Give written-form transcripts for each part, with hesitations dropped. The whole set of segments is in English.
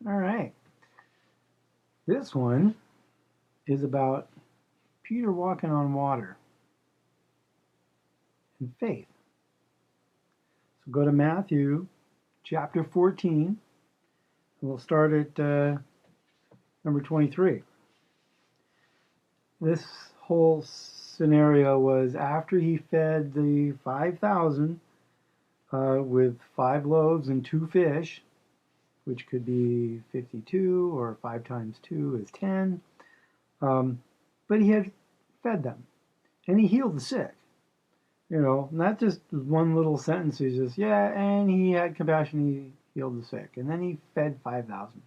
All right. This one is about Peter walking on water in faith. So go to Matthew chapter 14, and we'll start at number 23. This whole scenario was after he fed the 5,000 with 5 loaves and 2 fish, which could be 52, or 5 times 2 is 10. But he had fed them, and he healed the sick. You know, not just one little sentence. He's just, yeah, and he had compassion, he healed the sick. And then he fed 5,000.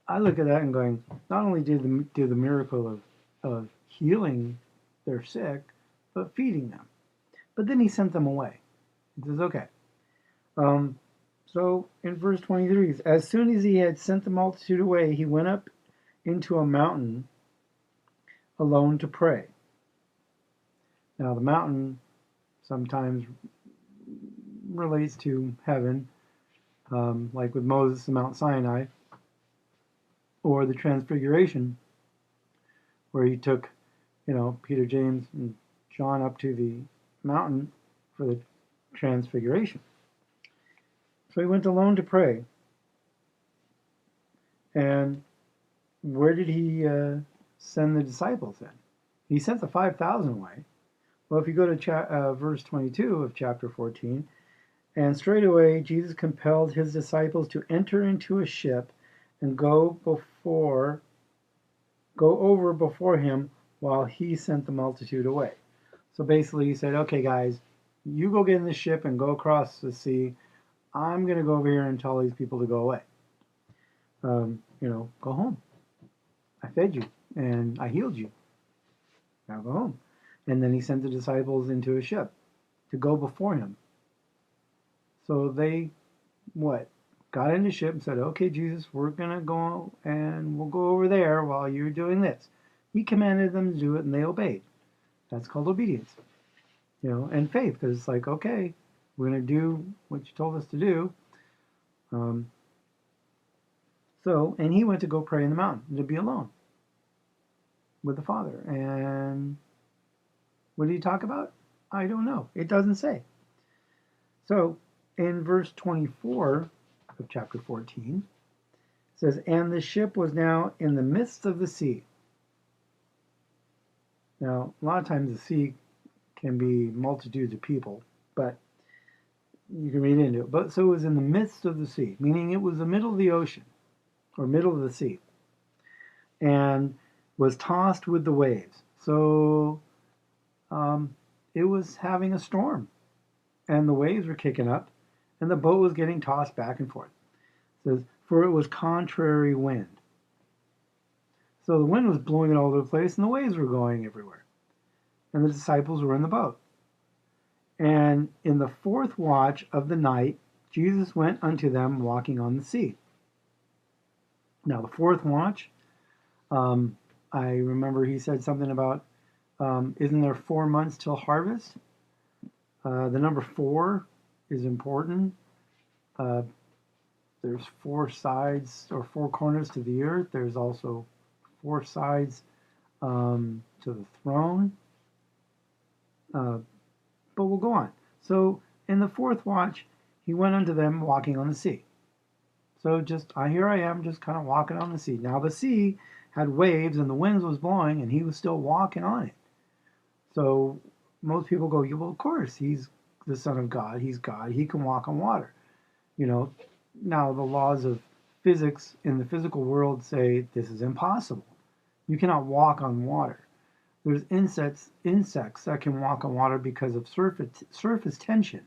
I look at that and going, not only did the miracle of healing their sick, but feeding them. But then he sent them away. He says, okay. So in verse 23, as soon as he had sent the multitude away, he went up into a mountain alone to pray. Now the mountain sometimes relates to heaven, like with Moses, the Mount Sinai, or the Transfiguration, where he took, Peter, James, and John up to the mountain for the Transfiguration. So he went alone to pray. And where did he send the disciples then? He sent the 5,000 away. Well, if you go to verse 22 of chapter 14, and straightway Jesus compelled his disciples to enter into a ship and go over before him while he sent the multitude away. So basically he said, okay guys, you go get in the ship and go across the sea. I'm going to go over here and tell these people to go away. Go home. I fed you and I healed you. Now go home. And then he sent the disciples into a ship to go before him. So they, got in the ship and said, okay, Jesus, we're going to go and we'll go over there while you're doing this. He commanded them to do it and they obeyed. That's called obedience. And faith, because it's like, okay, we're going to do what you told us to do. And he went to go pray in the mountain, to be alone with the Father. And what did he talk about? I don't know. It doesn't say. So in verse 24 of chapter 14, it says, and the ship was now in the midst of the sea. Now, a lot of times the sea can be multitudes of people, but you can read into it. But so it was in the midst of the sea, meaning it was the middle of the ocean, or middle of the sea, and was tossed with the waves. So it was having a storm, and the waves were kicking up, and the boat was getting tossed back and forth. It says, for it was contrary wind. So the wind was blowing it all over the place, and the waves were going everywhere. And the disciples were in the boat. And in the 4th watch of the night, Jesus went unto them walking on the sea. Now, the 4th watch, I remember he said something about, isn't there 4 months till harvest? The number 4 is important. There's 4 sides or 4 corners to the earth. There's also 4 sides to the throne. But we'll go on. So in the 4th watch, he went unto them walking on the sea. So here I am, just kind of walking on the sea. Now the sea had waves and the wind was blowing and he was still walking on it. So most people go, well, of course, he's the Son of God. He's God. He can walk on water. Now the laws of physics in the physical world say this is impossible. You cannot walk on water. There's insects that can walk on water because of surface tension,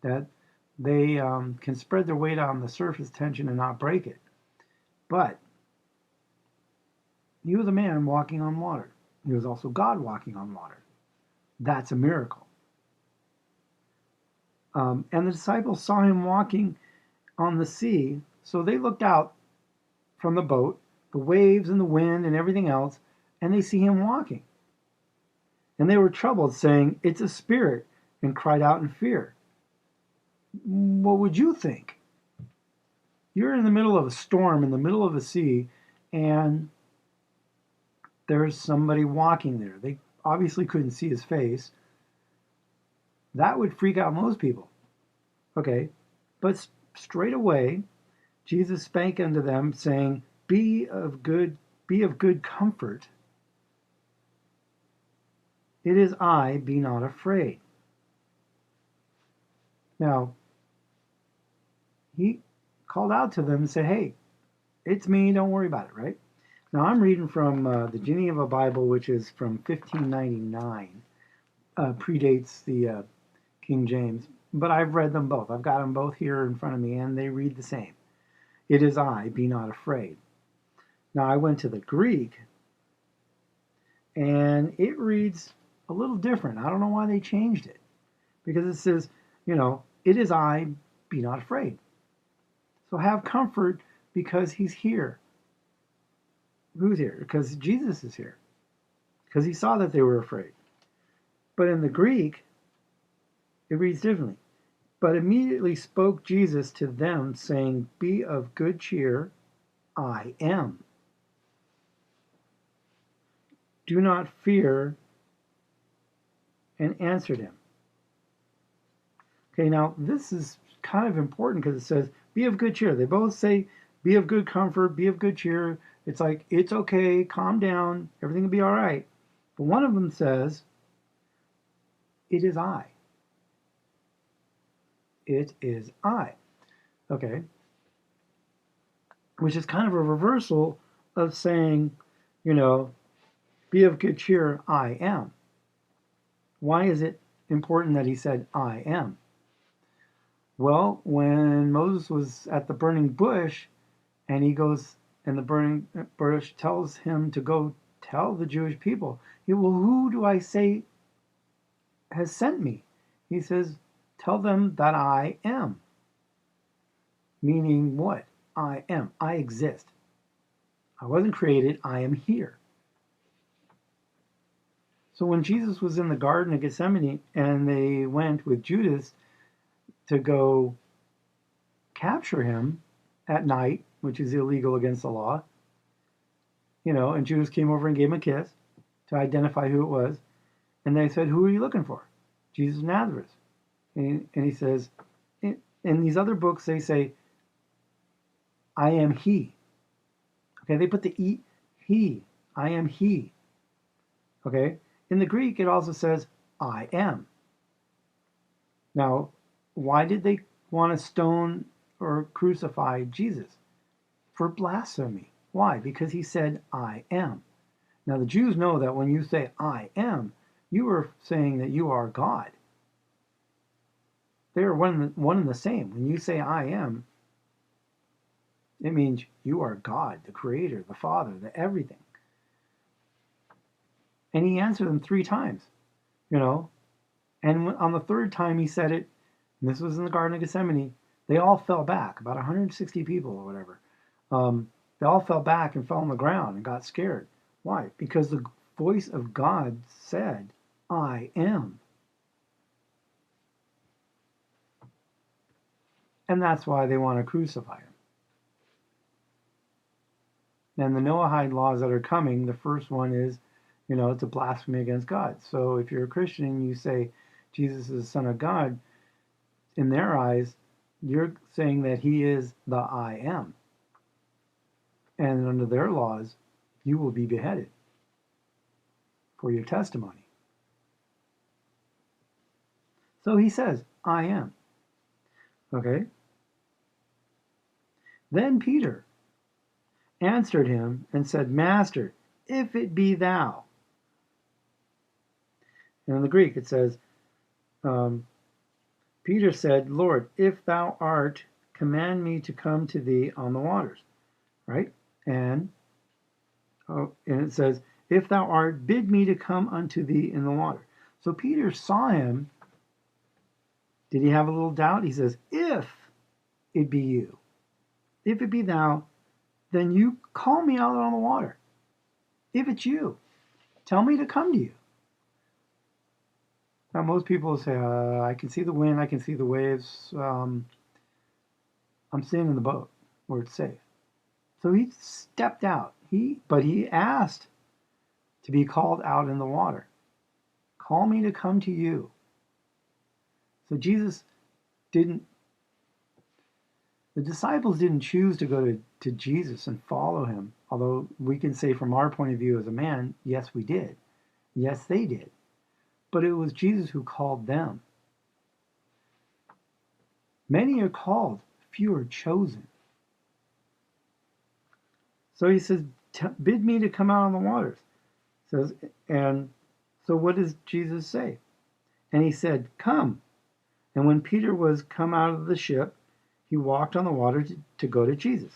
that they can spread their weight on the surface tension and not break it. But he was a man walking on water. He was also God walking on water. That's a miracle. And the disciples saw him walking on the sea, so they looked out from the boat, the waves and the wind and everything else, and they see him walking. And they were troubled, saying, it's a spirit, and cried out in fear. What would you think? You're in the middle of a storm, in the middle of a sea, and there's somebody walking there. They obviously couldn't see his face. That would freak out most people. Okay, but straight away, Jesus spake unto them, saying, Be of good comfort. It is I, be not afraid. Now, he called out to them and said, Hey, it's me, don't worry about it, right? Now, I'm reading from the Geneva Bible, which is from 1599. Predates the King James, but I've read them both. I've got them both here in front of me, and they read the same. It is I, be not afraid. Now, I went to the Greek, and it reads a little different. I don't know why they changed it, because it says, it is I, be not afraid. So have comfort because he's here. Who's here? Because Jesus is here. Because he saw that they were afraid. But in the Greek, it reads differently. But immediately spoke Jesus to them, saying, Be of good cheer, I am. Do not fear, and answered him. Okay, now this is kind of important because it says, Be of good cheer. They both say, Be of good comfort, be of good cheer. It's like, it's okay, calm down, everything will be all right. But one of them says, It is I. It is I. Okay. Which is kind of a reversal of saying, be of good cheer, I am. Why is it important that he said, I am? Well, when Moses was at the burning bush, and he goes, and the burning bush tells him to go tell the Jewish people, well, who do I say has sent me? He says, tell them that I am. Meaning what? I am. I exist. I wasn't created. I am here. So when Jesus was in the Garden of Gethsemane and they went with Judas to go capture him at night, which is illegal against the law, and Judas came over and gave him a kiss to identify who it was. And they said, who are you looking for? Jesus of Nazareth. And he says, in these other books, they say, I am he. Okay, they put the he. I am he. Okay, in the Greek, it also says, I am. Now, why did they want to stone or crucify Jesus? For blasphemy. Why? Because he said, I am. Now, the Jews know that when you say, I am, you are saying that you are God. They are one and the same. When you say, I am, it means you are God, the Creator, the Father, the everything. And he answered them 3 times, And on the 3rd time he said it, and this was in the Garden of Gethsemane, they all fell back, about 160 people or whatever. They all fell back and fell on the ground and got scared. Why? Because the voice of God said, I am. And that's why they want to crucify him. And the Noahide laws that are coming, the first one is, it's a blasphemy against God. So if you're a Christian and you say Jesus is the Son of God, in their eyes, you're saying that he is the I am. And under their laws, you will be beheaded for your testimony. So he says, I am. Okay? Then Peter answered him and said, Master, if it be thou. And in the Greek it says, Peter said, Lord, if thou art, command me to come to thee on the waters. Right? And it says, if thou art, bid me to come unto thee in the water. So Peter saw him. Did he have a little doubt? He says, if it be you, if it be thou, then you call me out on the water. If it's you, tell me to come to you. Now, most people say, I can see the wind, I can see the waves. I'm staying in the boat. where it's safe. So he stepped out. But he asked to be called out in the water. Call me to come to you. So the disciples didn't choose to go to Jesus and follow him. Although we can say from our point of view as a man, yes, we did. Yes, they did. But it was Jesus who called them. Many are called, few are chosen. So he says, bid me to come out on the waters. And so what does Jesus say? And he said, come. And when Peter was come out of the ship, he walked on the water to go to Jesus.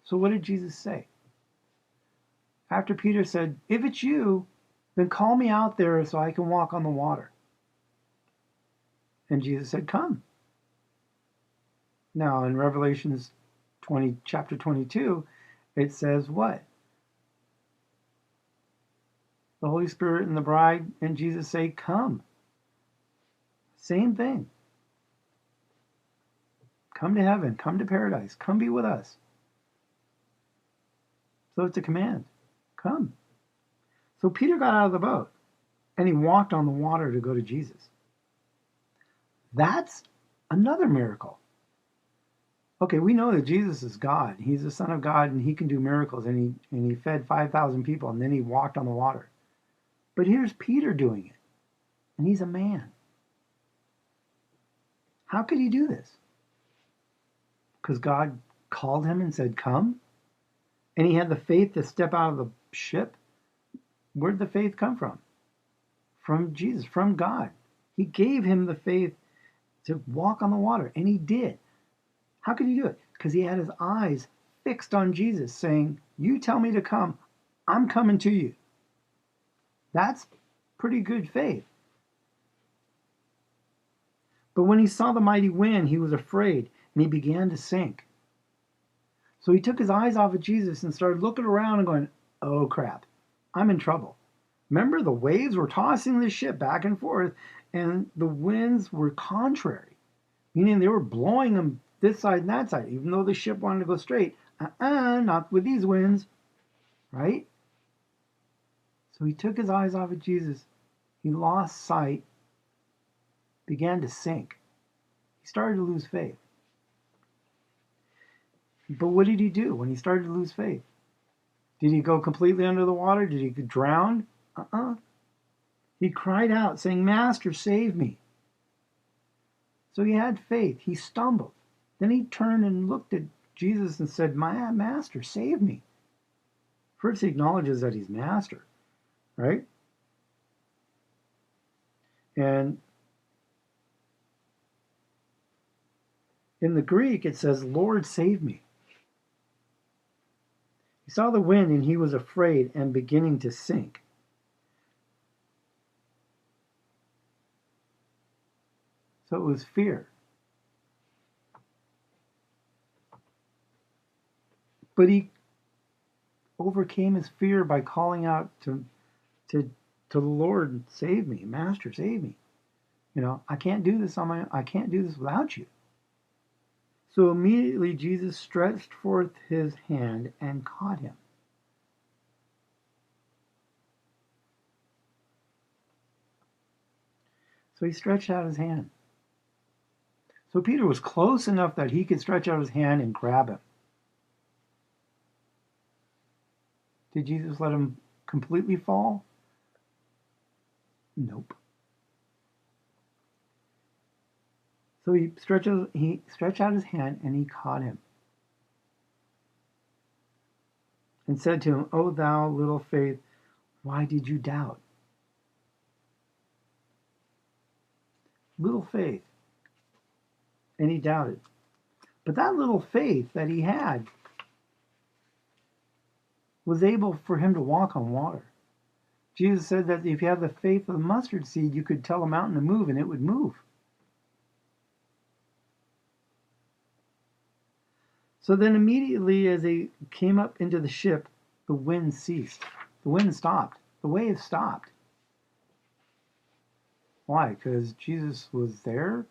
So what did Jesus say? After Peter said, if it's you, then call me out there so I can walk on the water. And Jesus said, come. Now in Revelations chapter 22, it says what? The Holy Spirit and the bride and Jesus say, come. Same thing. Come to heaven, come to paradise, come be with us. So it's a command. Come. So Peter got out of the boat and he walked on the water to go to Jesus. That's another miracle. Okay, we know that Jesus is God. He's the Son of God and he can do miracles, and he fed 5,000 people and then he walked on the water. But here's Peter doing it, and he's a man. How could he do this? Because God called him and said, come? And he had the faith to step out of the ship? Where did the faith come from? From Jesus, from God. He gave him the faith to walk on the water, and he did. How could he do it? Because he had his eyes fixed on Jesus, saying, you tell me to come, I'm coming to you. That's pretty good faith. But when he saw the mighty wind, he was afraid, and he began to sink. So he took his eyes off of Jesus and started looking around and going, oh crap, I'm in trouble. Remember, the waves were tossing the ship back and forth, and the winds were contrary, meaning they were blowing them this side and that side, even though the ship wanted to go straight. Not with these winds, right? So he took his eyes off of Jesus. He lost sight, began to sink. He started to lose faith. But what did he do when he started to lose faith? Did he go completely under the water? Did he drown? He cried out, saying, Master, save me. So he had faith. He stumbled. Then he turned and looked at Jesus and said, my Master, save me. First, he acknowledges that he's Master, right? And in the Greek, it says, Lord, save me. He saw the wind and he was afraid and beginning to sink. So it was fear. But he overcame his fear by calling out to the Lord, save me, Master, save me. I can't do this on my own. I can't do this without you. So immediately Jesus stretched forth his hand and caught him. So he stretched out his hand. So Peter was close enough that he could stretch out his hand and grab him. Did Jesus let him completely fall? Nope. So he stretched out his hand and he caught him. And said to him, O thou little faith, why did you doubt? Little faith. And he doubted. But that little faith that he had was able for him to walk on water. Jesus said that if you had the faith of a mustard seed, you could tell a mountain to move and it would move. So then immediately as they came up into the ship, the wind ceased. The wind stopped. The waves stopped. Why? Because Jesus was there?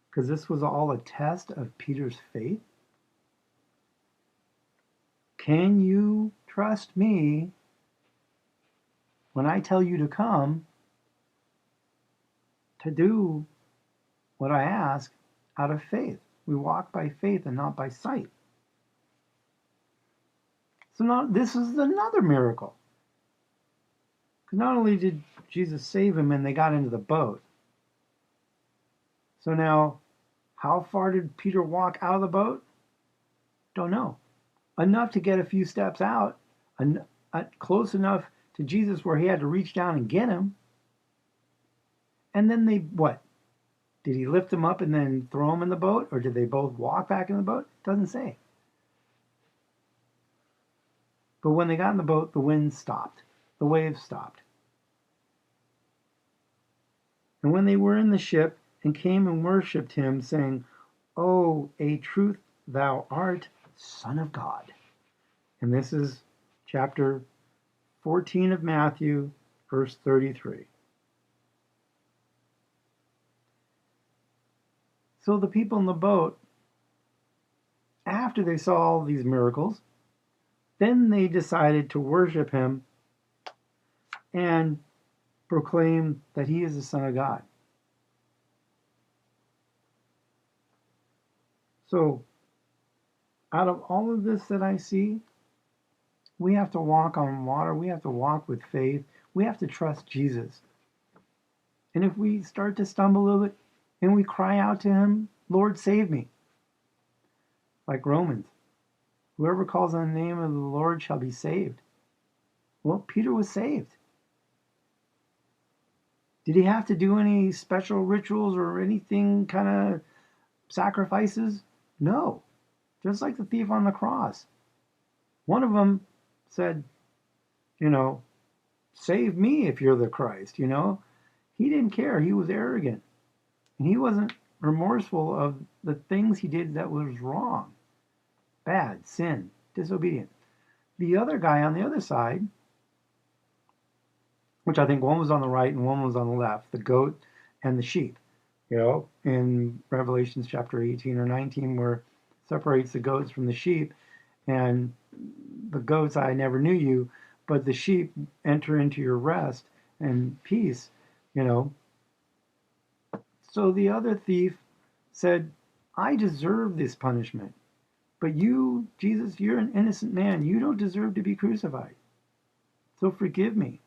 Because this was all a test of Peter's faith? Can you trust me when I tell you to come to do what I ask out of faith? We walk by faith and not by sight. So now this is another miracle. Because not only did Jesus save him and they got into the boat, so now how far did Peter walk out of the boat? Don't know. Enough to get a few steps out, close enough to Jesus where he had to reach down and get him. And then what? Did he lift him up and then throw him in the boat? Or did they both walk back in the boat? Doesn't say. But when they got in the boat, the wind stopped. The waves stopped. And when they were in the ship and came and worshipped him, saying, "Oh, a truth thou art, Son of God." And this is chapter 14 of Matthew, verse 33. So the people in the boat, after they saw all these miracles, then they decided to worship him and proclaim that he is the Son of God. So, out of all of this that I see, we have to walk on water. We have to walk with faith. We have to trust Jesus. And if we start to stumble a little bit and we cry out to him, "Lord, save me," like Romans, whoever calls on the name of the Lord shall be saved. Well, Peter was saved. Did he have to do any special rituals or anything kind of sacrifices? No. Just like the thief on the cross. One of them said, "Save me if you're the Christ," He didn't care. He was arrogant. And he wasn't remorseful of the things he did that was wrong. Bad, sin, disobedient. The other guy on the other side, which I think one was on the right and one was on the left, the goat and the sheep, in Revelations chapter 18 or 19, where it separates the goats from the sheep, and the goats, "I never knew you," but the sheep, "Enter into your rest and peace," So the other thief said, "I deserve this punishment, but you, Jesus, you're an innocent man. You don't deserve to be crucified. So forgive me.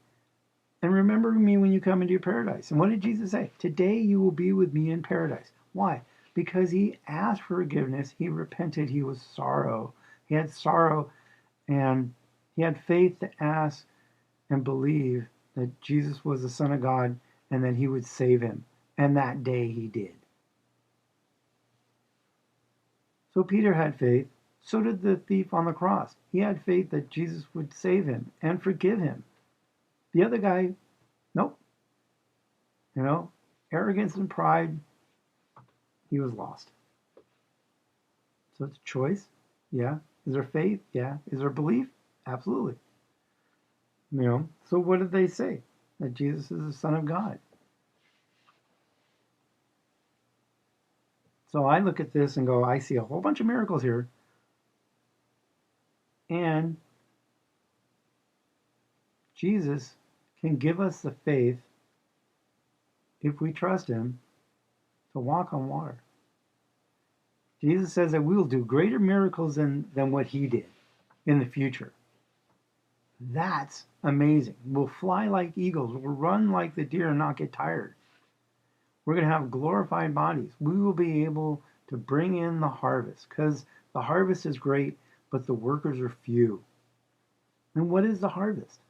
And remember me when you come into your paradise." And what did Jesus say? "Today you will be with me in paradise." Why? Because he asked for forgiveness. He repented. He was sorrow. He had sorrow, and he had faith to ask and believe that Jesus was the Son of God and that he would save him. And that day he did. So Peter had faith. So did the thief on the cross. He had faith that Jesus would save him and forgive him. The other guy, nope. Arrogance and pride, he was lost. So it's a choice. Yeah. Is there faith? Yeah. Is there belief? Absolutely. So what did they say? That Jesus is the Son of God. So I look at this and go, I see a whole bunch of miracles here. And Jesus can give us the faith, if we trust him, to walk on water. Jesus says that we will do greater miracles than what he did in the future. That's amazing. We'll fly like eagles. We'll run like the deer and not get tired. We're going to have glorified bodies. We will be able to bring in the harvest, because the harvest is great, but the workers are few. And what is the harvest?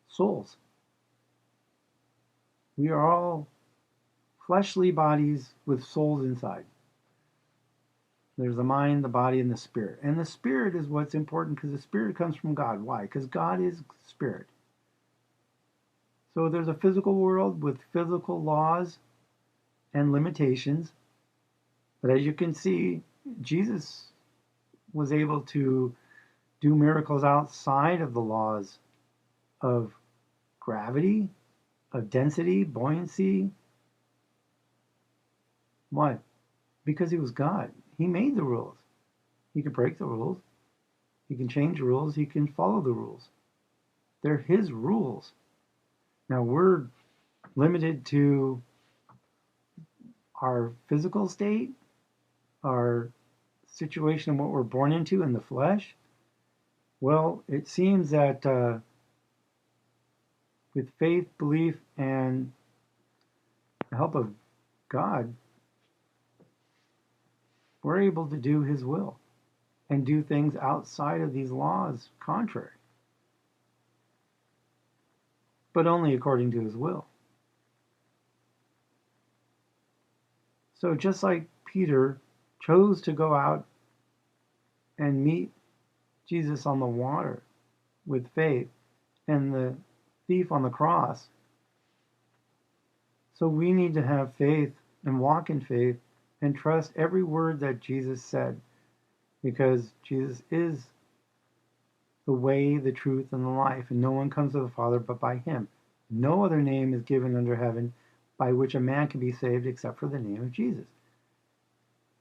Souls. We are all fleshly bodies with souls inside. There's the mind, the body, and the spirit. And the spirit is what's important, because the spirit comes from God. Why? Because God is spirit. So there's a physical world with physical laws and limitations. But as you can see, Jesus was able to do miracles outside of the laws of gravity, of density, buoyancy. Why? Because he was God. He made the rules. He can break the rules. He can change the rules. He can follow the rules. They're his rules. Now we're limited to our physical state, our situation and what we're born into in the flesh. Well, it seems that with faith, belief, and the help of God, we're able to do his will and do things outside of these laws contrary, but only according to his will. So just like Peter chose to go out and meet Jesus on the water with faith, and the thief on the cross, so we need to have faith and walk in faith and trust every word that Jesus said, because Jesus is the way, the truth, and the life, and no one comes to the Father but by him. No other name is given under heaven by which a man can be saved except for the name of Jesus.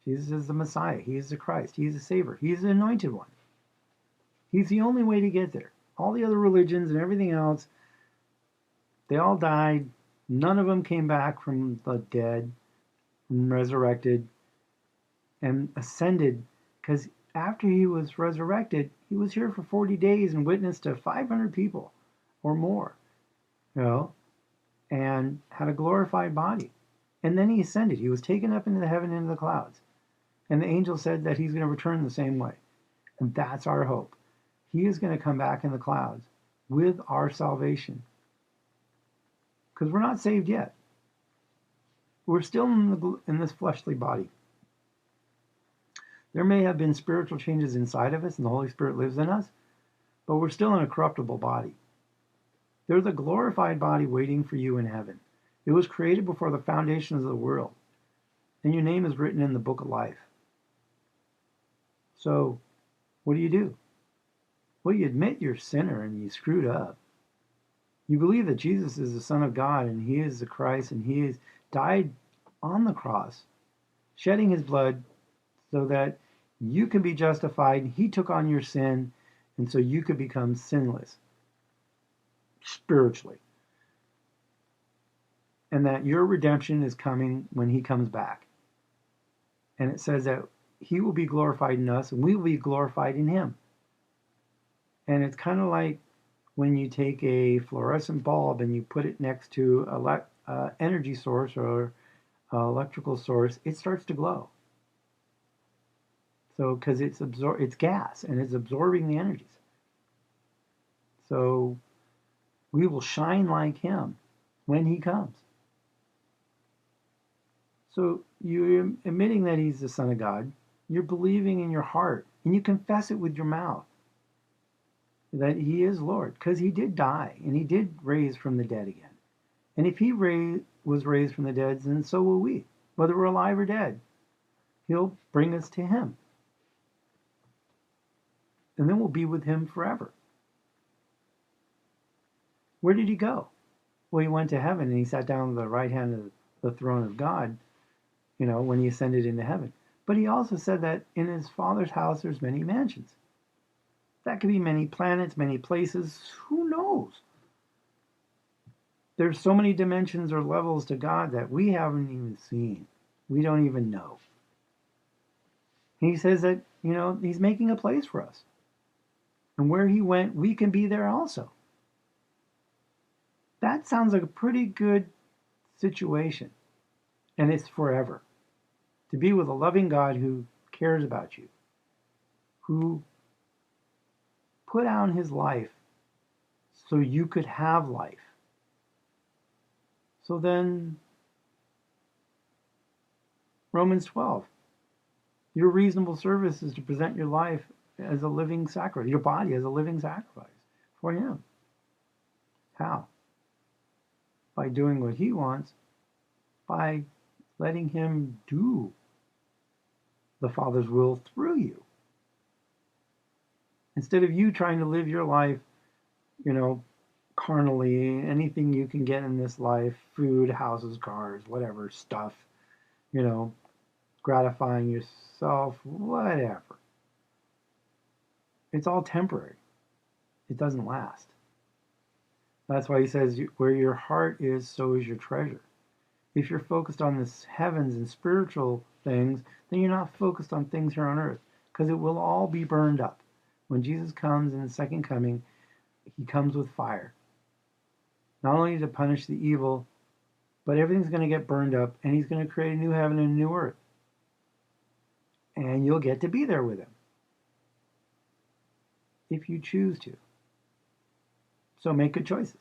Jesus is the Messiah. He is the Christ. He is the Savior. He is the Anointed One. He's the only way to get there. All the other religions and everything else, they all died. None of them came back from the dead, and resurrected, and ascended, because after he was resurrected, he was here for 40 days and witnessed to 500 people or more, and had a glorified body. And then he ascended. He was taken up into heaven into the clouds. And the angel said that he's going to return the same way. And that's our hope. He is going to come back in the clouds with our salvation. Because we're not saved yet. We're still in this fleshly body. There may have been spiritual changes inside of us, and the Holy Spirit lives in us, but we're still in a corruptible body. There's a glorified body waiting for you in heaven. It was created before the foundations of the world, and your name is written in the book of life. So, what do? Well, you admit you're a sinner and you screwed up. You believe that Jesus is the Son of God and he is the Christ, and he has died on the cross, shedding his blood so that you can be justified. He took on your sin, and so you could become sinless spiritually. And that your redemption is coming when he comes back. And it says that he will be glorified in us and we will be glorified in him. And it's kind of like when you take a fluorescent bulb and you put it next to an energy source or electrical source, it starts to glow. So, because it's gas and it's absorbing the energies. So, we will shine like him when he comes. So, you're admitting that he's the Son of God. You're believing in your heart, and you confess it with your mouth that he is Lord, because he did die and he did raise from the dead again. And if he was raised from the dead, then so will we, whether we're alive or dead. He'll bring us to him. And then we'll be with him forever. Where did he go? Well, he went to heaven and he sat down at the right hand of the throne of God, when he ascended into heaven. But he also said that in his Father's house there's many mansions. That could be many planets, many places. Who knows? There's so many dimensions or levels to God that we haven't even seen. We don't even know. He says that, he's making a place for us. And where he went, we can be there also. That sounds like a pretty good situation. And it's forever. To be with a loving God who cares about you, who put down his life so you could have life. So then, Romans 12, your reasonable service is to present your life as a living sacrifice, your body as a living sacrifice for him. How? By doing what he wants, by letting him do the Father's will through you. Instead of you trying to live your life, carnally, anything you can get in this life, food, houses, cars, whatever, stuff, gratifying yourself, whatever. It's all temporary. It doesn't last. That's why he says, where your heart is, so is your treasure. If you're focused on the heavens and spiritual things, then you're not focused on things here on earth, because it will all be burned up. When Jesus comes in the second coming, he comes with fire. Not only to punish the evil, but everything's going to get burned up, and he's going to create a new heaven and a new earth. And you'll get to be there with him, if you choose to. So make good choices.